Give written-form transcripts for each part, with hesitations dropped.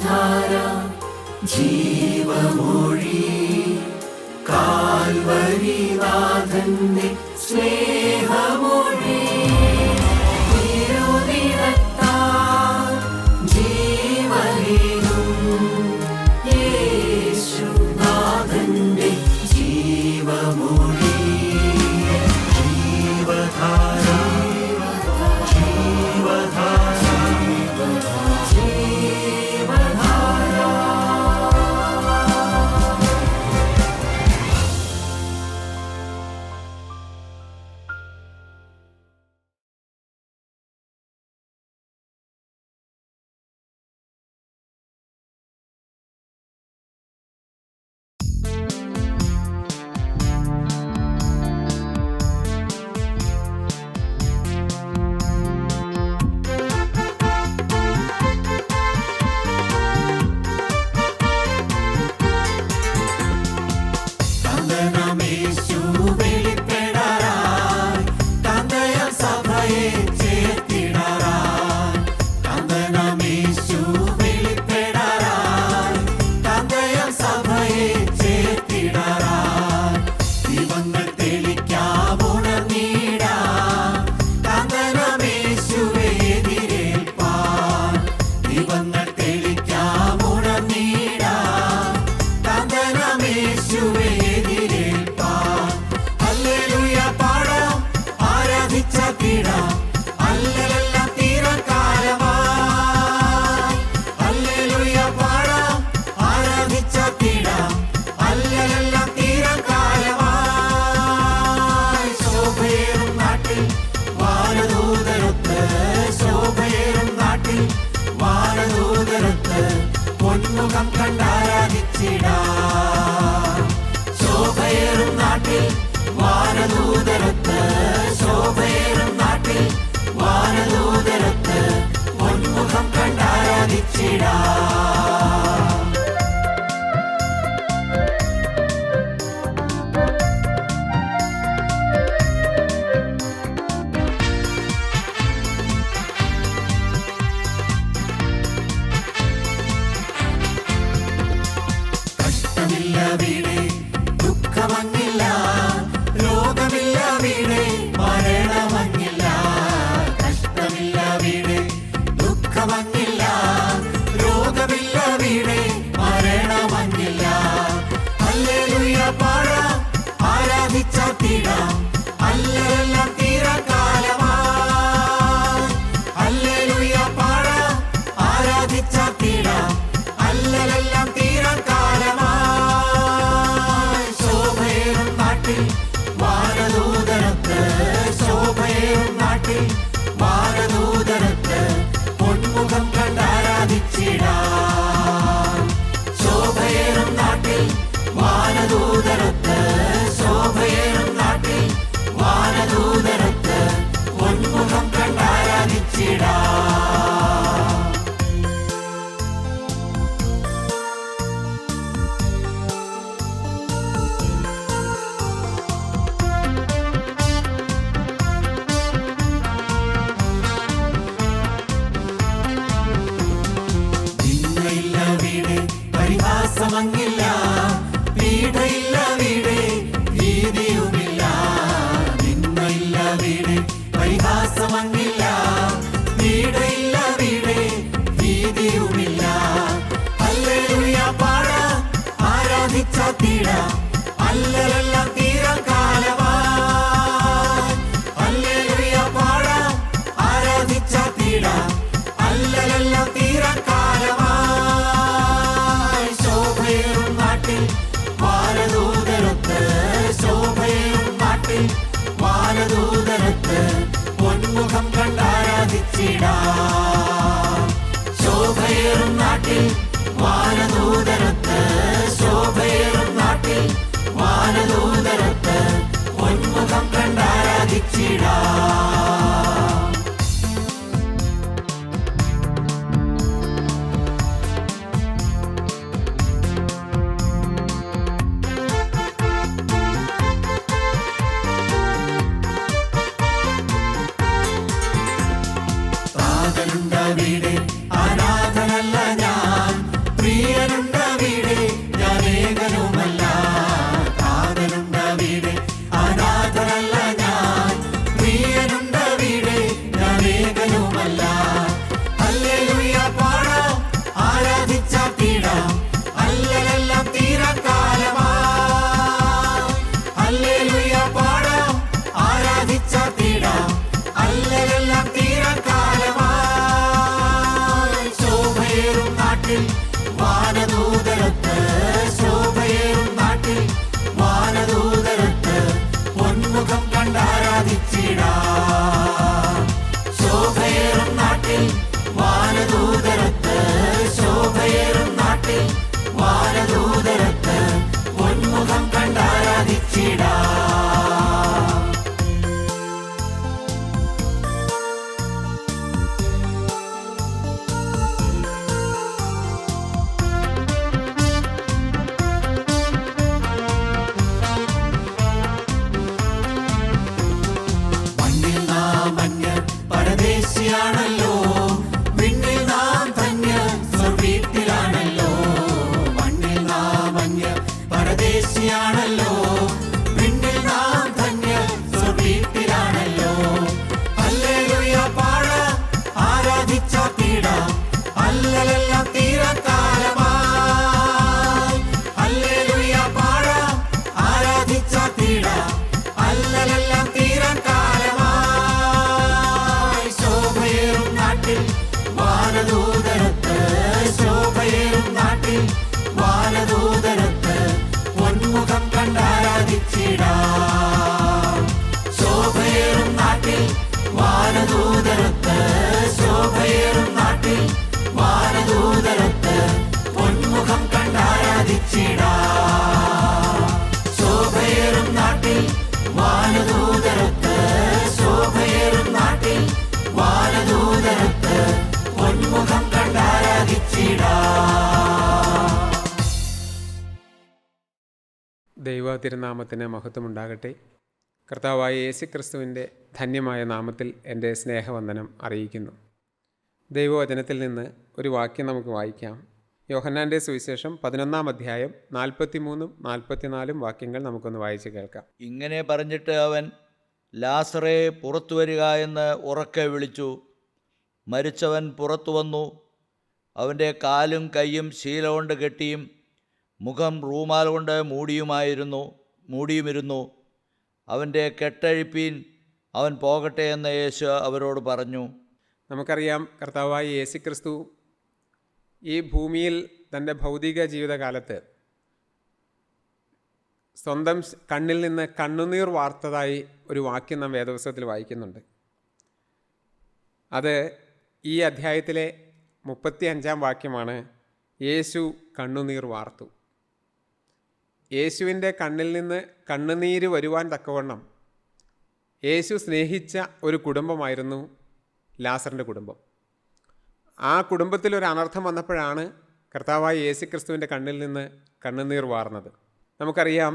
ജീവധാര ജീവമൊഴി കാൽവരിനാഥന്റെ സ്നേഹമൊഴി തിരുനിറത്താൽ ജീവനേകും യേശുനാഥന്റെ ജീവമൊഴി ജീവധാര ജീവധാര പൊന്മുഖം കണ്ടാരാധിച്ചിടാം ശോഭയേറും നാട്ടിൽ വാനദൂതരത്ത് ശോഭയേറും നാട്ടിൽ വാനദൂതരത്ത് പൊന്മുഖം കണ്ടാരാധിച്ചിടാം വീടേ ദുഃഖമങ്ങില്ല രോഗമില്ല വീടേ മരണമങ്ങില്ല കഷ്ടമില്ല വീടേ ദുഃഖമങ്ങില്ല രോഗമില്ല വീടേ മരണമങ്ങില്ല ഹല്ലേലൂയ പാടാം ആരാധിച്ചാത്തിടാം അല്ലെല്ലാം തീരകാലമായി ഹല്ലേലൂയ പാടാം ആരാധിച്ചാത്തിടാം അല്ലെല്ലാം തീരകാലമായി വാനദൂതരത്ത് ശോഭയേറും നാട്ടിൽ വാനദൂതരത്ത് പൊന്മുഖം കണ്ടാരാധിച്ചിടാം ശോഭയേറും നാട്ടിൽ വാനദൂതരത്ത് ശോഭയേറും നാട്ടിൽ വാനദൂതരത്ത് പൊന്മുഖം കണ്ടാരാധിച്ചിടാം പരിഹാസമങ്ങില്ല പീഡയില്ല വീടേ ഭീതിയുമില്ല നിന്നയില്ല വീടേ പരിഹാസമങ്ങില്ല പീഡയില്ല വീടേ ഭീതിയുമില്ല ഹല്ലേലൂയ പാടാം ആരാധിച്ചാത്തിടാം അല്ലെല്ലാം തീരകാലമായി ഹല്ലേലൂയ പാടാം ആരാധിച്ചാത്തിടാം അല്ലെല്ലാം തീരകാലമായി വാനദൂതരത്ത് വാനദൂതരത്ത് ശോഭയേറും നാട്ടിൽ വാനദൂതരത്ത് പൊന്മുഖം കണ്ടാരാധിച്ചിടാം. ശോഭയേറും നാട്ടിൽ വാനദൂതരത്ത് ശോഭയേറും നാട്ടിൽ വാനദൂതരത്ത് പൊന്മുഖം കണ്ടാരാധിച്ചിടാം. പരദേശിയാണല്ലോ വിണ്ണിൽ നാം ധന്യ സ്വർവീട്ടിലാണല്ലോ. മണ്ണിൽ നാം അന്യ പരദേശിയാണല്ലോ വിണ്ണിൽ നാം ധന്യ സ്വർവീട്ടിലാണല്ലോ. ഹല്ലേലൂയ പാടാം ആരാധിച്ചാർത്തിടാം അല്ലലെല്ലാം തീരക്കാലമായി. ഹല്ലേലൂയ പാടാം ആരാധിച്ചാർത്തിടാം അല്ലലെല്ലാം തീരക്കാലമായി. ശോഭയേറും നാട്ടിൽ വാനദൂതരത്ത് ശോഭയേറും നാട്ടിൽ വാനദൂതരത്ത് പൊന്മുഖം കണ്ടാരാധിച്ചിടാം. ശോഭയേറും നാട്ടിൽ വാനദൂതരത്ത് ശോഭയേറും നാട്ടിൽ വാനദൂതരത്ത് പൊന്മുഖം കണ്ടാരാധിച്ചിടാം. ശോഭയേറും നാട്ടിൽ വാനദൂതരത്ത് ശോഭയേറും നാട്ടിൽ വാനദൂതരത്ത് പൊന്മുഖം കണ്ടാരാധിച്ചിടാം. ദൈവ തിരുനാമത്തിന് മഹത്വമുണ്ടാകട്ടെ. കർത്താവായ യേശുക്രിസ്തുവിൻ്റെ ധന്യമായ നാമത്തിൽ എൻ്റെ സ്നേഹവന്ദനം അറിയിക്കുന്നു. ദൈവവചനത്തിൽ നിന്ന് ഒരു വാക്യം നമുക്ക് വായിക്കാം. യോഹന്നാൻ്റെ സുവിശേഷം 11-ാം അധ്യായം 43-44 വാക്യങ്ങൾ നമുക്കൊന്ന് വായിച്ച് കേൾക്കാം. ഇങ്ങനെ പറഞ്ഞിട്ട് അവൻ, ലാസറേ പുറത്തു വരിക എന്ന് ഉറക്കെ വിളിച്ചു. മരിച്ചവൻ പുറത്തു വന്നു. അവൻ്റെ കാലും കൈയും ശീല കൊണ്ട് കെട്ടിയും മുഖം റൂമാൽ കൊണ്ട് മൂടിയുമിരുന്നു. അവൻ്റെ കെട്ടഴിപ്പീൻ, അവൻ പോകട്ടെ എന്ന് യേശു അവരോട് പറഞ്ഞു. നമുക്കറിയാം, കർത്താവായ യേശുക്രിസ്തു ഈ ഭൂമിയിൽ തൻ്റെ ഭൗതിക ജീവിതകാലത്ത് സ്വന്തം കണ്ണിൽ നിന്ന് കണ്ണുനീർ വാർത്തതായി ഒരു വാക്യം നാം വേദപുസ്തകത്തിൽ വായിക്കുന്നുണ്ട്. അത് ഈ അധ്യായത്തിലെ 35-ാം വാക്യമാണ്. യേശു കണ്ണുനീർ വാർത്തു. യേശുവിൻ്റെ കണ്ണിൽ നിന്ന് കണ്ണുനീര് വരുവാൻ തക്കവണ്ണം യേശു സ്നേഹിച്ച ഒരു കുടുംബമായിരുന്നു ലാസറിൻ്റെ കുടുംബം. ആ കുടുംബത്തിലൊരു അനർത്ഥം വന്നപ്പോഴാണ് കർത്താവായ യേശുക്രിസ്തുവിൻ്റെ കണ്ണിൽ നിന്ന് കണ്ണുനീർ വാർന്നത്. നമുക്കറിയാം,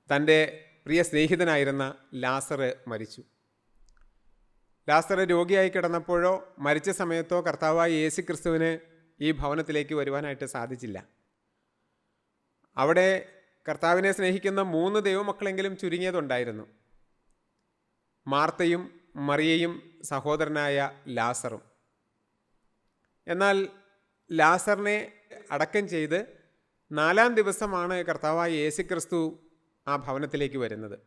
തൻ്റെ പ്രിയ സ്നേഹിതനായിരുന്ന ലാസർ മരിച്ചു. ലാസർ രോഗിയായി കിടന്നപ്പോഴോ മരിച്ച സമയത്തോ കർത്താവായ യേശുക്രിസ്തുവിന് ഈ ഭവനത്തിലേക്ക് വരുവാനായിട്ട് സാധിച്ചില്ല. അവിടെ കർത്താവിനെ സ്നേഹിക്കുന്ന 3 ദൈവമക്കളെങ്കിലും ചുരുങ്ങിയതുണ്ടായിരുന്നു. മാർത്തയും മറിയയും സഹോദരനായ ലാസറും. എന്നാൽ ലാസറിനെ അടക്കം ചെയ്ത് 4-ാം ദിവസമാണ് കർത്താവായ യേശുക്രിസ്തു ആ ഭവനത്തിലേക്ക് വരുന്നത്.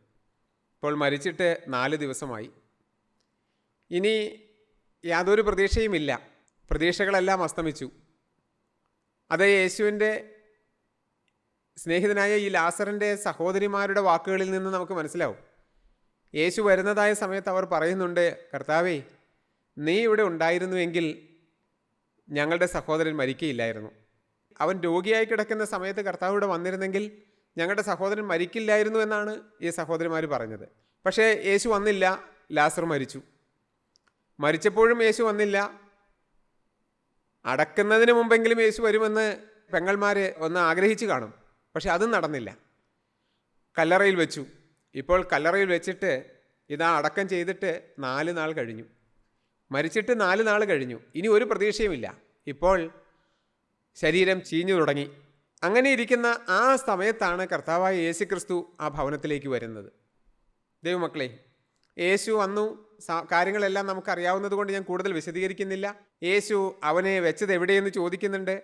ഇപ്പോൾ മരിച്ചിട്ട് 4 ദിവസമായി. ഇനി യാതൊരു പ്രതീക്ഷയുമില്ല. പ്രതീക്ഷകളെല്ലാം അസ്തമിച്ചു. അത് യേശുവിൻ്റെ സ്നേഹിതനായ ഈ ലാസറിൻ്റെ സഹോദരിമാരുടെ വാക്കുകളിൽ നിന്ന് നമുക്ക് മനസ്സിലാവും. യേശു വരുന്നതായ സമയത്ത് അവർ പറയുന്നുണ്ട്, കർത്താവേ, നീ ഇവിടെ ഉണ്ടായിരുന്നുവെങ്കിൽ ഞങ്ങളുടെ സഹോദരൻ മരിക്കുകയില്ലായിരുന്നു. അവൻ രോഗിയായി കിടക്കുന്ന സമയത്ത് കർത്താവ് ഇവിടെ വന്നിരുന്നെങ്കിൽ ഞങ്ങളുടെ സഹോദരൻ മരിക്കില്ലായിരുന്നു എന്നാണ് ഈ സഹോദരിമാർ പറഞ്ഞത്. പക്ഷേ യേശു വന്നില്ല. ലാസർ മരിച്ചു. മരിച്ചപ്പോഴും യേശു വന്നില്ല. അടക്കുന്നതിന് മുമ്പെങ്കിലും യേശു വരുമെന്ന് പെങ്ങന്മാർ ഒന്ന് ആഗ്രഹിച്ചു കാണും. പക്ഷെ അതും നടന്നില്ല. കല്ലറയിൽ വെച്ചു. ഇപ്പോൾ കല്ലറയിൽ വെച്ചിട്ട് ഇതാ അടക്കം ചെയ്തിട്ട് 4 നാൾ കഴിഞ്ഞു. മരിച്ചിട്ട് 4 നാൾ കഴിഞ്ഞു. ഇനി ഒരു പ്രതീക്ഷയുമില്ല. ഇപ്പോൾ ശരീരം ചീഞ്ഞു തുടങ്ങി. അങ്ങനെ ഇരിക്കുന്ന ആ സമയത്താണ് കർത്താവായ യേശുക്രിസ്തു ആ ഭവനത്തിലേക്ക് വരുന്നത്. ദൈവമക്കളെ, യേശു വന്നു. കാര്യങ്ങളെല്ലാം നമുക്കറിയാവുന്നത് കൊണ്ട് ഞാൻ കൂടുതൽ വിശദീകരിക്കുന്നില്ല. യേശു അവനെ വെച്ചത് എവിടെയെന്ന് ചോദിക്കുന്നുണ്ട്.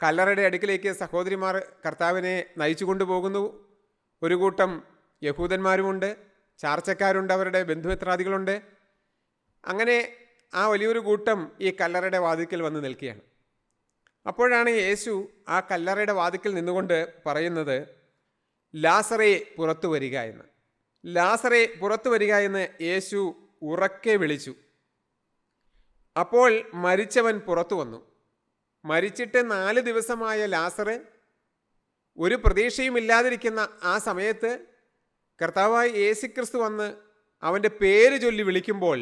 കല്ലറയുടെ അടുക്കിലേക്ക് സഹോദരിമാർ കർത്താവിനെ നയിച്ചു കൊണ്ടുപോകുന്നു. ഒരു കൂട്ടം യഹൂദന്മാരുമുണ്ട്, ചാർച്ചക്കാരുണ്ട്, അവരുടെ ബന്ധുമിത്രാദികളുണ്ട്. അങ്ങനെ ആ വലിയൊരു കൂട്ടം ഈ കല്ലറയുടെ വാതിൽക്കൽ വന്ന് നിൽക്കുകയാണ്. അപ്പോഴാണ് യേശു ആ കല്ലറയുടെ വാതിക്കൽ നിന്നുകൊണ്ട് പറയുന്നത്, ലാസറേ പുറത്തു വരിക എന്ന്. ലാസറേ പുറത്തു വരിക എന്ന് യേശു ഉറക്കെ വിളിച്ചു. അപ്പോൾ മരിച്ചവൻ പുറത്തു വന്നു. മരിച്ചിട്ട് 4 ദിവസമായ ലാസറ് ഒരു പ്രതീക്ഷയും ഇല്ലാതിരിക്കുന്ന ആ സമയത്ത് കർത്താവായ യേശുക്രിസ്തു വന്ന് അവൻ്റെ പേര് ചൊല്ലി വിളിക്കുമ്പോൾ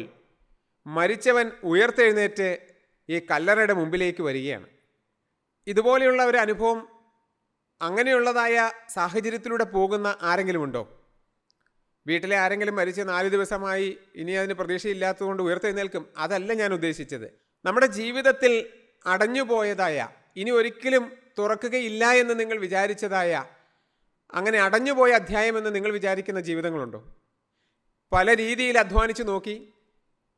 മരിച്ചവൻ ഉയർത്തെഴുന്നേറ്റ് ഈ കല്ലറയുടെ മുമ്പിലേക്ക് വരികയാണ്. ഇതുപോലെയുള്ള ഒരു അനുഭവം, അങ്ങനെയുള്ളതായ സാഹചര്യത്തിലൂടെ പോകുന്ന ആരെങ്കിലും ഉണ്ടോ? വീട്ടിലെ ആരെങ്കിലും മരിച്ച് 4 ദിവസമായി, ഇനി അതിന് പ്രതീക്ഷയില്ലാത്തതുകൊണ്ട് ഉയർത്തെഴുന്നേൽക്കും, അതല്ല ഞാൻ ഉദ്ദേശിച്ചത്. നമ്മുടെ ജീവിതത്തിൽ അടഞ്ഞുപോയതായ, ഇനി ഒരിക്കലും തുറക്കുകയില്ല എന്ന് നിങ്ങൾ വിചാരിച്ചതായ, അങ്ങനെ അടഞ്ഞുപോയ അധ്യായമെന്ന് നിങ്ങൾ വിചാരിക്കുന്ന ജീവിതങ്ങളുണ്ടോ? പല രീതിയിൽ അധ്വാനിച്ചു നോക്കി,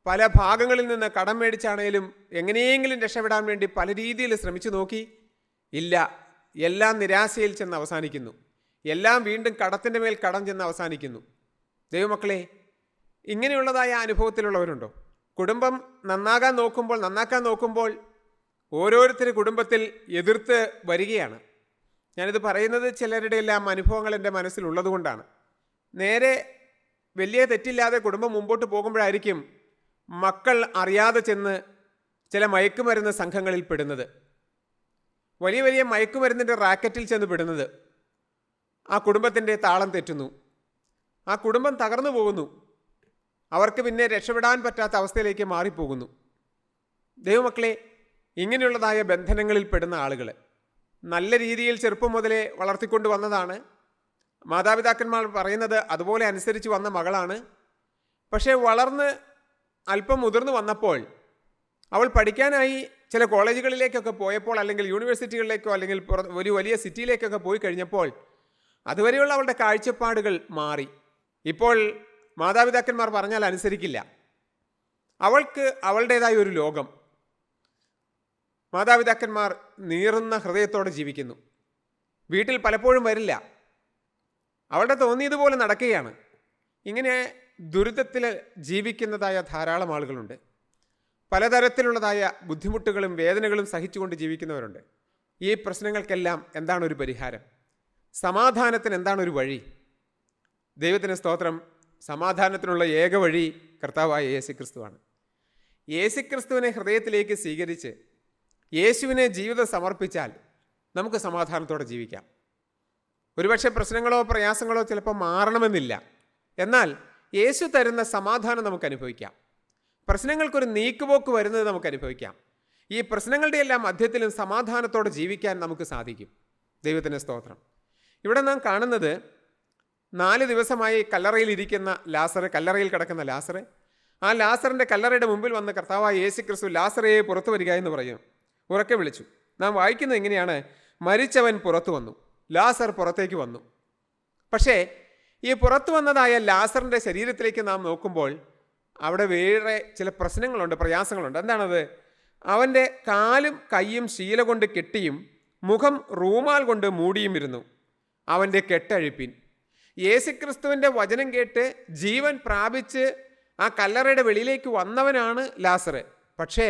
പല ഭാഗങ്ങളിൽ നിന്ന് കടം മേടിച്ചാണേലും എങ്ങനെയെങ്കിലും രക്ഷപ്പെടാൻ വേണ്ടി പല രീതിയിൽ ശ്രമിച്ചു നോക്കി. ഇല്ല, എല്ലാം നിരാശയിൽ ചെന്ന് അവസാനിക്കുന്നു. എല്ലാം വീണ്ടും കടത്തിൻ്റെ മേൽ കടം ചെന്ന് അവസാനിക്കുന്നു. ദൈവമക്കളെ, ഇങ്ങനെയുള്ളതായ അനുഭവത്തിലുള്ളവരുണ്ടോ? കുടുംബം നന്നാക്കാൻ നോക്കുമ്പോൾ ഓരോരുത്തരുടെ കുടുംബത്തിൽ എതിർത്ത് വരികയാണ്. ഞാനിത് പറയുന്നത് ചിലരുടെ എല്ലാം അനുഭവങ്ങൾ എൻ്റെ മനസ്സിലുള്ളത് കൊണ്ടാണ്. നേരെ വലിയ തെറ്റില്ലാതെ കുടുംബം മുമ്പോട്ട് പോകുമ്പോഴായിരിക്കും മക്കൾ അറിയാതെ ചെന്ന് ചില മയക്കുമരുന്ന് സംഘങ്ങളിൽ പെടുന്നത്, വലിയ വലിയ മയക്കുമരുന്നിൻ്റെ റാക്കറ്റിൽ ചെന്ന് പെടുന്നത്. ആ കുടുംബത്തിൻ്റെ താളം തെറ്റുന്നു, ആ കുടുംബം തകർന്നു പോകുന്നു, അവർക്ക് പിന്നെ രക്ഷപ്പെടാൻ പറ്റാത്ത അവസ്ഥയിലേക്ക് മാറിപ്പോകുന്നു. ദൈവമക്കളെ, ഇങ്ങനെയുള്ളതായ ബന്ധനങ്ങളിൽ പെടുന്ന ആളുകൾ നല്ല രീതിയിൽ ചെറുപ്പം മുതലേ വളർത്തിക്കൊണ്ട് വന്നതാണ്. മാതാപിതാക്കന്മാർ പറയുന്നത് അതുപോലെ അനുസരിച്ച് വന്ന മകളാണ്. പക്ഷേ വളർന്ന് അല്പം മുതിർന്നു വന്നപ്പോൾ അവൾ പഠിക്കാനായി ചില കോളേജുകളിലേക്കൊക്കെ പോയപ്പോൾ, അല്ലെങ്കിൽ യൂണിവേഴ്സിറ്റികളിലേക്കോ, അല്ലെങ്കിൽ ഒരു വലിയ സിറ്റിയിലേക്കൊക്കെ പോയി കഴിഞ്ഞപ്പോൾ അതുവരെയുള്ള അവളുടെ കാഴ്ചപ്പാടുകൾ മാറി. ഇപ്പോൾ മാതാപിതാക്കന്മാർ പറഞ്ഞാൽ അനുസരിക്കില്ല. അവൾക്ക് അവളുടേതായ ഒരു ലോകം. മാതാപിതാക്കന്മാർ നീറുന്ന ഹൃദയത്തോടെ ജീവിക്കുന്നു. വീട്ടിൽ പലപ്പോഴും വരില്ല, അവളുടെ തോന്നിയതുപോലെ നടക്കുകയാണ്. ഇങ്ങനെ ദുരിതത്തിൽ ജീവിക്കുന്നതായ ധാരാളം ആളുകളുണ്ട്. പലതരത്തിലുള്ളതായ ബുദ്ധിമുട്ടുകളും വേദനകളും സഹിച്ചുകൊണ്ട് ജീവിക്കുന്നവരുണ്ട്. ഈ പ്രശ്നങ്ങൾക്കെല്ലാം എന്താണ് ഒരു പരിഹാരം? സമാധാനത്തിന് എന്താണ് ഒരു വഴി? ദൈവത്തിന് സ്തോത്രം. സമാധാനത്തിനുള്ള ഏക വഴി കർത്താവായ യേശുക്രിസ്തുവാണ്. യേശുക്രിസ്തുവിനെ ഹൃദയത്തിലേക്ക് സ്വീകരിച്ച് യേശുവിനെ ജീവിതം സമർപ്പിച്ചാൽ നമുക്ക് സമാധാനത്തോടെ ജീവിക്കാം. ഒരുപക്ഷെ പ്രശ്നങ്ങളോ പ്രയാസങ്ങളോ ചിലപ്പോൾ മാറണമെന്നില്ല, എന്നാൽ യേശു തരുന്ന സമാധാനം നമുക്ക് അനുഭവിക്കാം. പ്രശ്നങ്ങൾക്കൊരു നീക്കുപോക്ക് വരുന്നത് നമുക്ക് അനുഭവിക്കാം. ഈ പ്രശ്നങ്ങളുടെ എല്ലാം മധ്യത്തിലും സമാധാനത്തോടെ ജീവിക്കാൻ നമുക്ക് സാധിക്കും. ദൈവത്തിന് സ്തോത്രം. ഇവിടെ നാം കാണുന്നത് 4 ദിവസമായി കല്ലറയിൽ കിടക്കുന്ന ലാസർ, ആ ലാസറിൻ്റെ കല്ലറയുടെ മുമ്പിൽ വന്ന് കർത്താവായ യേശുക്രിസ്തു ലാസറയെ പുറത്തു വരിക എന്ന് പറയും, ഉറക്കെ വിളിച്ചു. നാം വായിക്കുന്നത് എങ്ങനെയാണ്? മരിച്ചവൻ പുറത്തു വന്നു, ലാസർ പുറത്തേക്ക് വന്നു. പക്ഷേ ഈ പുറത്തു വന്നതായ ലാസറിൻ്റെ ശരീരത്തിലേക്ക് നാം നോക്കുമ്പോൾ അവിടെ വേറെ ചില പ്രശ്നങ്ങളുണ്ട്, പ്രയാസങ്ങളുണ്ട്. എന്താണത്? അവൻ്റെ കാലും കൈയും ശീല കൊണ്ട് കെട്ടിയും മുഖം റൂമാൽ കൊണ്ട് മൂടിയും ഇരുന്നു. അവൻ്റെ കെട്ടഴിപ്പിൻ. യേശുക്രിസ്തുവിൻ്റെ വചനം കേട്ട് ജീവൻ പ്രാപിച്ച് ആ കല്ലറയുടെ വെളിയിലേക്ക് വന്നവനാണ് ലാസർ. പക്ഷേ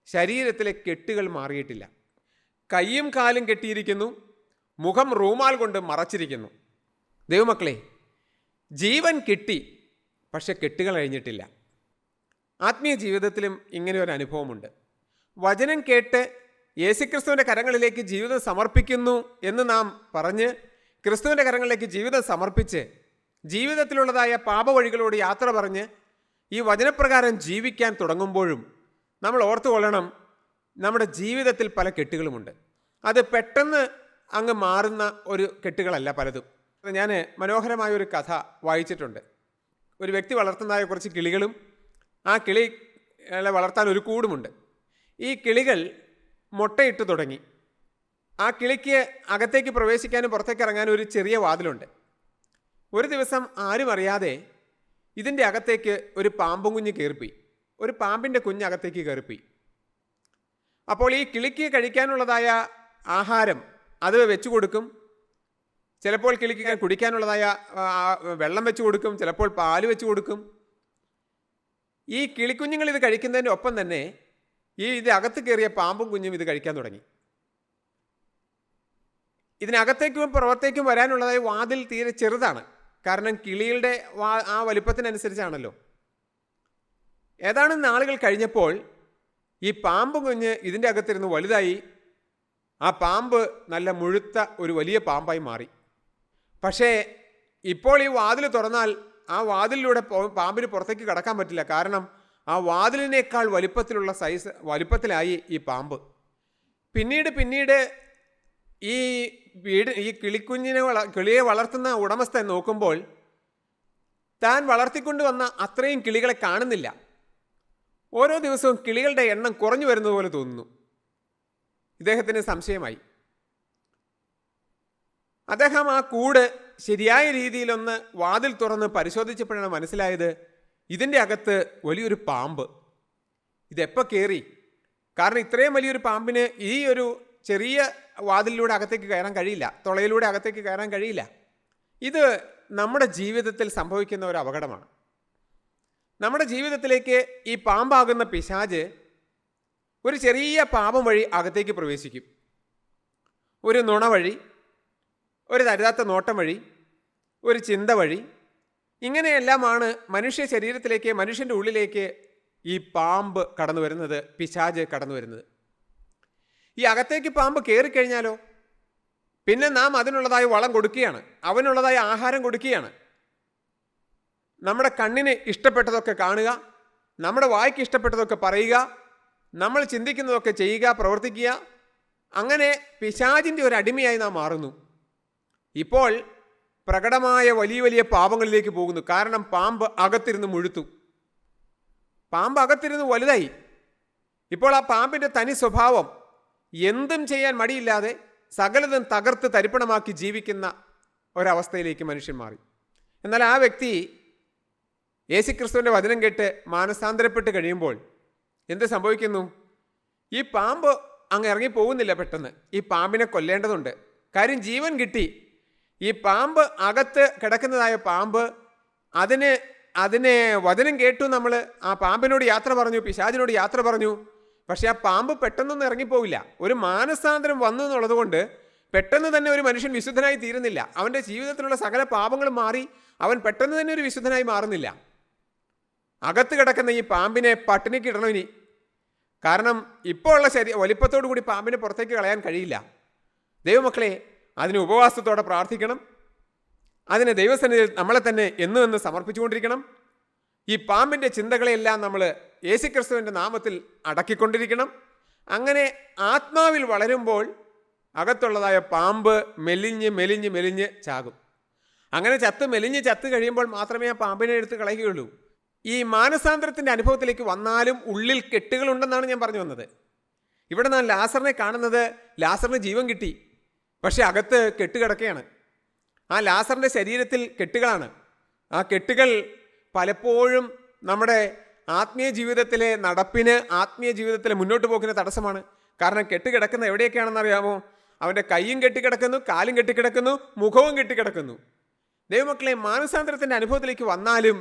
ശരീരത്തിലെ കെട്ടുകൾ മാറിയിട്ടില്ല. കൈയും കാലും കെട്ടിയിരിക്കുന്നു, മുഖം റൂമാൽ കൊണ്ട് മറച്ചിരിക്കുന്നു. ദൈവമക്കളെ, ജീവൻ കിട്ടി, പക്ഷെ കെട്ടുകൾ കഴിഞ്ഞിട്ടില്ല. ആത്മീയ ജീവിതത്തിലും ഇങ്ങനെ ഒരു അനുഭവമുണ്ട്. വചനം കേട്ട് യേശുക്രിസ്തുവിൻ്റെ കരങ്ങളിലേക്ക് ജീവിതം സമർപ്പിക്കുന്നു എന്ന് നാം പറഞ്ഞ് ക്രിസ്തുവിൻ്റെ കരങ്ങളിലേക്ക് ജീവിതം സമർപ്പിച്ച് ജീവിതത്തിലുള്ളതായ പാപവഴികളോട് യാത്ര പറഞ്ഞ് ഈ വചനപ്രകാരം ജീവിക്കാൻ തുടങ്ങുമ്പോഴും നമ്മൾ ഓർത്തുകൊള്ളണം, നമ്മുടെ ജീവിതത്തിൽ പല കെട്ടുകളുമുണ്ട്. അത് പെട്ടെന്ന് അങ്ങ് മാറുന്ന ഒരു കെട്ടുകളല്ല പലതും. ഞാൻ മനോഹരമായ ഒരു കഥ വായിച്ചിട്ടുണ്ട്. ഒരു വ്യക്തി വളർത്തുന്നതായ കുറച്ച് കിളികളും ആ കിളികളെ വളർത്താൻ ഒരു കൂടുമുണ്ട്. ഈ കിളികൾ മുട്ടയിട്ട് തുടങ്ങി. ആ കിളിക്ക് അകത്തേക്ക് പ്രവേശിക്കാനും പുറത്തേക്ക് ഇറങ്ങാനും ഒരു ചെറിയ വാതിലുണ്ട്. ഒരു ദിവസം ആരും അറിയാതെ ഇതിൻ്റെ അകത്തേക്ക് ഒരു പാമ്പും കുഞ്ഞ് കയറിപ്പോയി. ഒരു പാമ്പിൻ്റെ കുഞ്ഞ് അകത്തേക്ക് കയറിപ്പോയി. അപ്പോൾ ഈ കിളിക്ക് കഴിക്കാനുള്ളതായ ആഹാരം അത് വെച്ചു കൊടുക്കും. ചിലപ്പോൾ കിളിക്ക് കുടിക്കാനുള്ളതായ വെള്ളം വെച്ച് കൊടുക്കും, ചിലപ്പോൾ പാല് വെച്ച് കൊടുക്കും. ഈ കിളിക്കുഞ്ഞുങ്ങൾ ഇത് കഴിക്കുന്നതിൻ്റെ ഒപ്പം തന്നെ ഇത് അകത്ത് കയറിയ പാമ്പും കുഞ്ഞും ഇത് കഴിക്കാൻ തുടങ്ങി. ഇതിനകത്തേക്കും പുറത്തേക്കും വരാനുള്ളതായി വാതിൽ തീരെ ചെറുതാണ്. കാരണം കിളികളുടെ ആ വലിപ്പത്തിനനുസരിച്ചാണല്ലോ. ഏതാനും നാളുകൾ കഴിഞ്ഞപ്പോൾ ഈ പാമ്പ് കുഞ്ഞ് ഇതിൻ്റെ അകത്തിരുന്ന് വലുതായി. ആ പാമ്പ് നല്ല മുഴുത്ത ഒരു വലിയ പാമ്പായി മാറി. പക്ഷേ ഇപ്പോൾ ഈ വാതിൽ തുറന്നാൽ ആ വാതിലിലൂടെ പാമ്പിന് പുറത്തേക്ക് കടക്കാൻ പറ്റില്ല. കാരണം ആ വാതിലിനേക്കാൾ വലിപ്പത്തിലായി ഈ പാമ്പ്. പിന്നീട് ഈ കിളിയെ വളർത്തുന്ന ഉടമസ്ഥൻ നോക്കുമ്പോൾ താൻ വളർത്തിക്കൊണ്ട് വന്ന അത്രയും കിളികളെ കാണുന്നില്ല. ഓരോ ദിവസവും കിളികളുടെ എണ്ണം കുറഞ്ഞു വരുന്നത് പോലെ തോന്നുന്നു. ഇദ്ദേഹത്തിന് സംശയമായി. അദ്ദേഹം ആ കൂട് ശരിയായ രീതിയിലൊന്ന് വാതിൽ തുറന്ന് പരിശോധിച്ചപ്പോഴാണ് മനസ്സിലായത്, ഇതിൻ്റെ അകത്ത് വലിയൊരു പാമ്പ്. ഇതെപ്പോൾ കയറി? കാരണം ഇത്രയും വലിയൊരു പാമ്പിന് ഈ ഒരു ചെറിയ വാതിലിലൂടെ അകത്തേക്ക് കയറാൻ കഴിയില്ല, തുളയിലൂടെ അകത്തേക്ക് കയറാൻ കഴിയില്ല. ഇത് നമ്മുടെ ജീവിതത്തിൽ സംഭവിക്കുന്ന ഒരു അപകടമാണ്. നമ്മുടെ ജീവിതത്തിലേക്ക് ഈ പാമ്പാകുന്ന പിശാച് ഒരു ചെറിയ പാപം വഴി അകത്തേക്ക് പ്രവേശിക്കും. ഒരു നുണ വഴി, ഒരു തരുതാത്ത നോട്ടം വഴി, ഒരു ചിന്ത വഴി, ഇങ്ങനെയെല്ലാമാണ് മനുഷ്യ ശരീരത്തിലേക്ക്, മനുഷ്യൻ്റെ ഉള്ളിലേക്ക് ഈ പാമ്പ് കടന്നു വരുന്നത്, പിശാച് കടന്നു വരുന്നത്. ഈ അകത്തേക്ക് പാമ്പ് കയറിക്കഴിഞ്ഞാലോ പിന്നെ നാം അതിനുള്ളതായ വളം കൊടുക്കുകയാണ്, അവനുള്ളതായ ആഹാരം കൊടുക്കുകയാണ്. നമ്മുടെ കണ്ണിന് ഇഷ്ടപ്പെട്ടതൊക്കെ കാണുക, നമ്മുടെ വായ്ക്ക് ഇഷ്ടപ്പെട്ടതൊക്കെ പറയുക, നമ്മൾ ചിന്തിക്കുന്നതൊക്കെ ചെയ്യുക, പ്രവർത്തിക്കുക. അങ്ങനെ പിശാചിൻ്റെ ഒരു അടിമയായി നാം മാറുന്നു. ഇപ്പോൾ പ്രകടമായ വലിയ വലിയ പാപങ്ങളിലേക്ക് പോകുന്നു. കാരണം പാമ്പ് അകത്തിരുന്ന് മുഴുത്തു, പാമ്പ് അകത്തിരുന്ന് വലുതായി. ഇപ്പോൾ ആ പാമ്പിൻ്റെ തനി സ്വഭാവം എന്തും ചെയ്യാൻ മടിയില്ലാതെ സകലതും തകർത്ത് തരിപ്പണമാക്കി ജീവിക്കുന്ന ഒരവസ്ഥയിലേക്ക് മനുഷ്യൻ മാറി. എന്നാൽ ആ വ്യക്തി യേശുക്രിസ്തുവിൻ്റെ വചനം കേട്ട് മാനസാന്തരപ്പെട്ട് കഴിയുമ്പോൾ എന്ത് സംഭവിക്കുന്നു? ഈ പാമ്പ് അങ്ങ് ഇറങ്ങി പോകുന്നില്ല. പെട്ടെന്ന് ഈ പാമ്പിനെ കൊല്ലേണ്ടതുണ്ട്. കാര്യം ജീവൻ കിട്ടി. ഈ പാമ്പ് അകത്ത് കിടക്കുന്നതായ പാമ്പ് അതിനെ വചനം കേട്ടു. നമ്മൾ ആ പാമ്പിനോട് യാത്ര പറഞ്ഞു, പിശാചിനോട് യാത്ര പറഞ്ഞു. പക്ഷെ ആ പാമ്പ് പെട്ടെന്നൊന്നും ഇറങ്ങിപ്പോവില്ല. ഒരു മാനസാന്തരം വന്നു എന്നുള്ളത് കൊണ്ട് പെട്ടെന്ന് തന്നെ ഒരു മനുഷ്യൻ വിശുദ്ധനായി തീരുന്നില്ല. അവൻ്റെ ജീവിതത്തിലുള്ള സകല പാപങ്ങളും മാറി അവൻ പെട്ടെന്ന് തന്നെ ഒരു വിശുദ്ധനായി മാറുന്നില്ല. അകത്ത് കിടക്കുന്ന ഈ പാമ്പിനെ പട്ടിണിക്ക് ഇടണം ഇനി. കാരണം ഇപ്പോൾ ഉള്ള വലിപ്പത്തോടു കൂടി പാമ്പിനെ പുറത്തേക്ക് കളയാൻ കഴിയില്ല. ദൈവമക്കളെ, അതിന് ഉപവാസത്തോടെ പ്രാർത്ഥിക്കണം. അതിന് ദൈവസന്നിധിയിൽ നമ്മളെ തന്നെ എന്നും സമർപ്പിച്ചുകൊണ്ടിരിക്കണം. ഈ പാമ്പിൻ്റെ ചിന്തകളെയെല്ലാം നമ്മൾ യേശുക്രിസ്തുവിൻ്റെ നാമത്തിൽ അടക്കിക്കൊണ്ടിരിക്കണം. അങ്ങനെ ആത്മാവിൽ വളരുമ്പോൾ അകത്തുള്ളതായ പാമ്പ് മെലിഞ്ഞ് ചാകും. അങ്ങനെ ചത്ത് കഴിയുമ്പോൾ മാത്രമേ ആ പാമ്പിനെ എടുത്ത് കളയുകയുള്ളൂ. ഈ മാനസാന്തരത്തിൻ്റെ അനുഭവത്തിലേക്ക് വന്നാലും ഉള്ളിൽ കെട്ടുകളുണ്ടെന്നാണ് ഞാൻ പറഞ്ഞു വന്നത്. ഇവിടെ നാം ലാസറിനെ കാണുന്നത്, ലാസറിന് ജീവൻ കിട്ടി, പക്ഷെ അകത്ത് കെട്ടുകിടക്കുകയാണ്. ആ ലാസറിൻ്റെ ശരീരത്തിൽ കെട്ടുകളാണ്. ആ കെട്ടുകൾ പലപ്പോഴും നമ്മുടെ ആത്മീയ ജീവിതത്തിലെ നടപ്പിന്, ആത്മീയ ജീവിതത്തിലെ മുന്നോട്ട് പോക്കിന് തടസ്സമാണ്. കാരണം കെട്ടുകിടക്കുന്ന എവിടെയൊക്കെയാണെന്ന് അറിയാമോ? അവൻ്റെ കൈയും കെട്ടിക്കിടക്കുന്നു, കാലും കെട്ടിക്കിടക്കുന്നു, മുഖവും കെട്ടിക്കിടക്കുന്നു. ദൈവമക്കളെ, മാനസാന്തരത്തിൻ്റെ അനുഭവത്തിലേക്ക് വന്നാലും